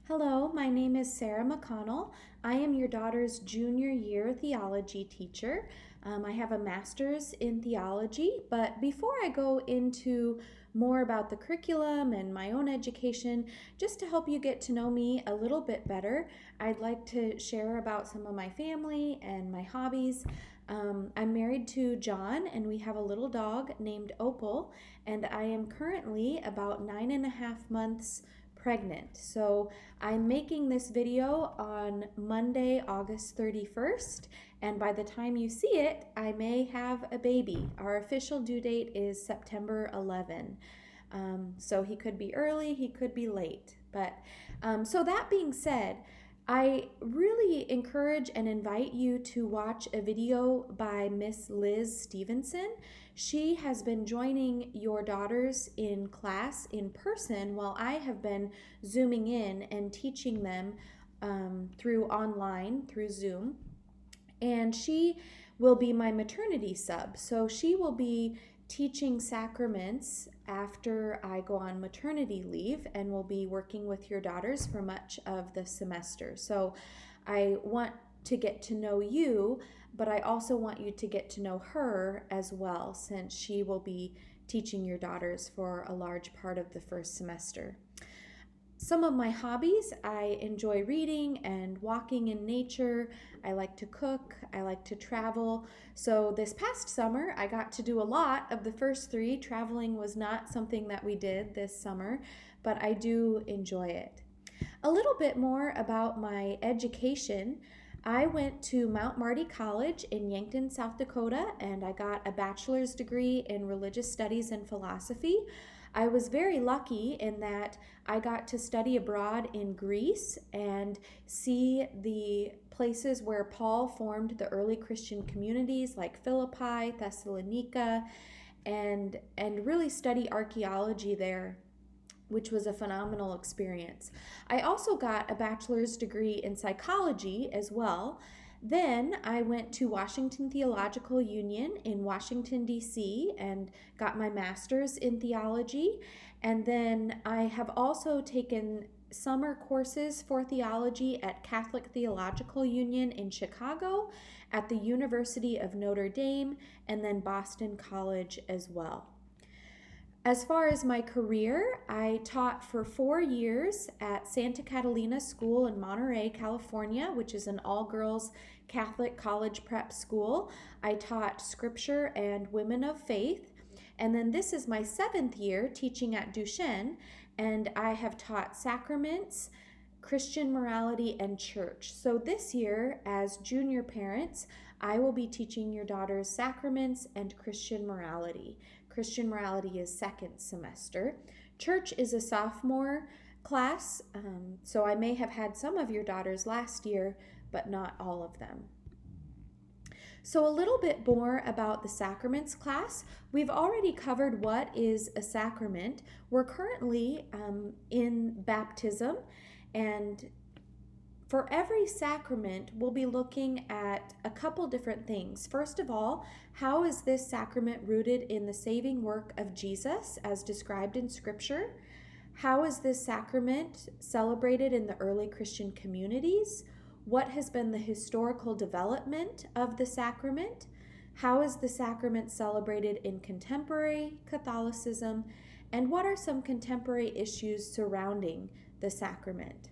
Hello, my name is Sarah McConnell. I am your daughter's junior year theology teacher. I have a master's in theology, but before I go into more about the curriculum and my own education, just to help you get to know me a little bit better, I'd like to share about some of my family and my hobbies. I'm married to John, and we have a little dog named Opal, and I am currently about 9.5 months pregnant. So I'm making this video on Monday, August 31st, and by the time you see it, I may have a baby. Our official due date is September 11. So he could be early, he could be late. But so that being said, I really encourage and invite you to watch a video by Miss Liz Stevenson. She has been joining your daughters in class in person while I have been zooming in and teaching them through online, through Zoom. And she will be my maternity sub. So she will be teaching Sacraments after I go on maternity leave and will be working with your daughters for much of the semester. So I want to get to know you, but I also want you to get to know her as well, since she will be teaching your daughters for a large part of the first semester. Some of my hobbies: I enjoy reading and walking in nature. I like to cook. I like to travel. So this past summer, I got to do a lot of the first three. Traveling was not something that we did this summer, but I do enjoy it. A little bit more about my education. I went to Mount Marty College in Yankton, South Dakota, and I got a bachelor's degree in religious studies and philosophy. I was very lucky in that I got to study abroad in Greece and see the places where Paul formed the early Christian communities like Philippi, Thessalonica, and really study archaeology there, which was a phenomenal experience. I also got a bachelor's degree in psychology as well. Then I went to Washington Theological Union in Washington, D.C., and got my master's in theology. And then I have also taken summer courses for theology at Catholic Theological Union in Chicago, at the University of Notre Dame, and then Boston College as well. As far as my career, I taught for 4 years at Santa Catalina School in Monterey, California, which is an all-girls Catholic college prep school. I taught scripture and women of faith. And then this is my 7th year teaching at Duchesne, and I have taught sacraments, Christian morality, and church. So this year, as junior parents, I will be teaching your daughters sacraments and Christian morality. Christian morality is second semester. Church is a sophomore class, so I may have had some of your daughters last year, but not all of them. So a little bit more about the sacraments class. We've already covered what is a sacrament. We're currently in baptism, and for every sacrament, we'll be looking at a couple different things. First of all, how is this sacrament rooted in the saving work of Jesus as described in Scripture? How is this sacrament celebrated in the early Christian communities? What has been the historical development of the sacrament? How is the sacrament celebrated in contemporary Catholicism? And what are some contemporary issues surrounding the sacrament?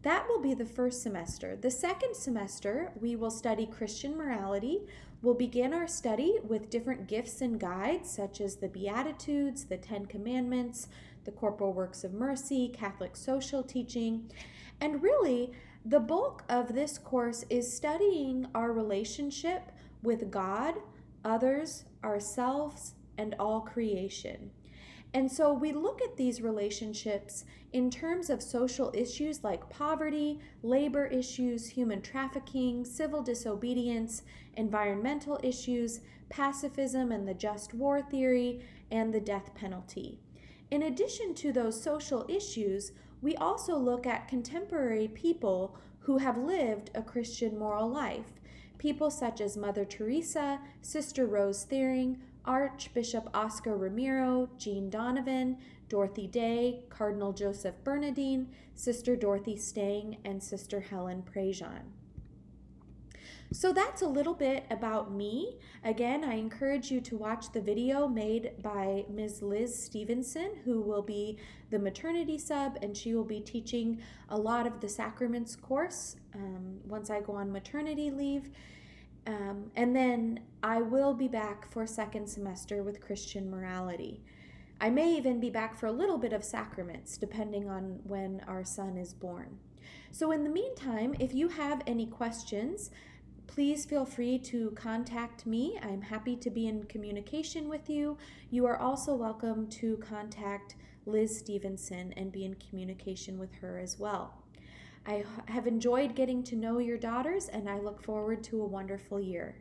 That will be the first semester. The second semester, we will study Christian morality. We'll begin our study with different gifts and guides, such as the Beatitudes, the Ten Commandments, the Corporal Works of Mercy, Catholic social teaching. And really, the bulk of this course is studying our relationship with God, others, ourselves, and all creation. And so we look at these relationships in terms of social issues like poverty, labor issues, human trafficking, civil disobedience, environmental issues, pacifism and the just war theory, and the death penalty. In addition to those social issues, we also look at contemporary people who have lived a Christian moral life. People such as Mother Teresa, Sister Rose Thiering, Archbishop Oscar Ramiro, Jean Donovan, Dorothy Day, Cardinal Joseph Bernardine, Sister Dorothy Stang, and Sister Helen Prejean. So that's a little bit about me. Again, I encourage you to watch the video made by Ms. Liz Stevenson, who will be the maternity sub, and she will be teaching a lot of the Sacraments course once I go on maternity leave. And then I will be back for second semester with Christian morality. I may even be back for a little bit of Sacraments, depending on when our son is born. So in the meantime, if you have any questions, please feel free to contact me. I'm happy to be in communication with you. You are also welcome to contact Liz Stevenson and be in communication with her as well. I have enjoyed getting to know your daughters, and I look forward to a wonderful year.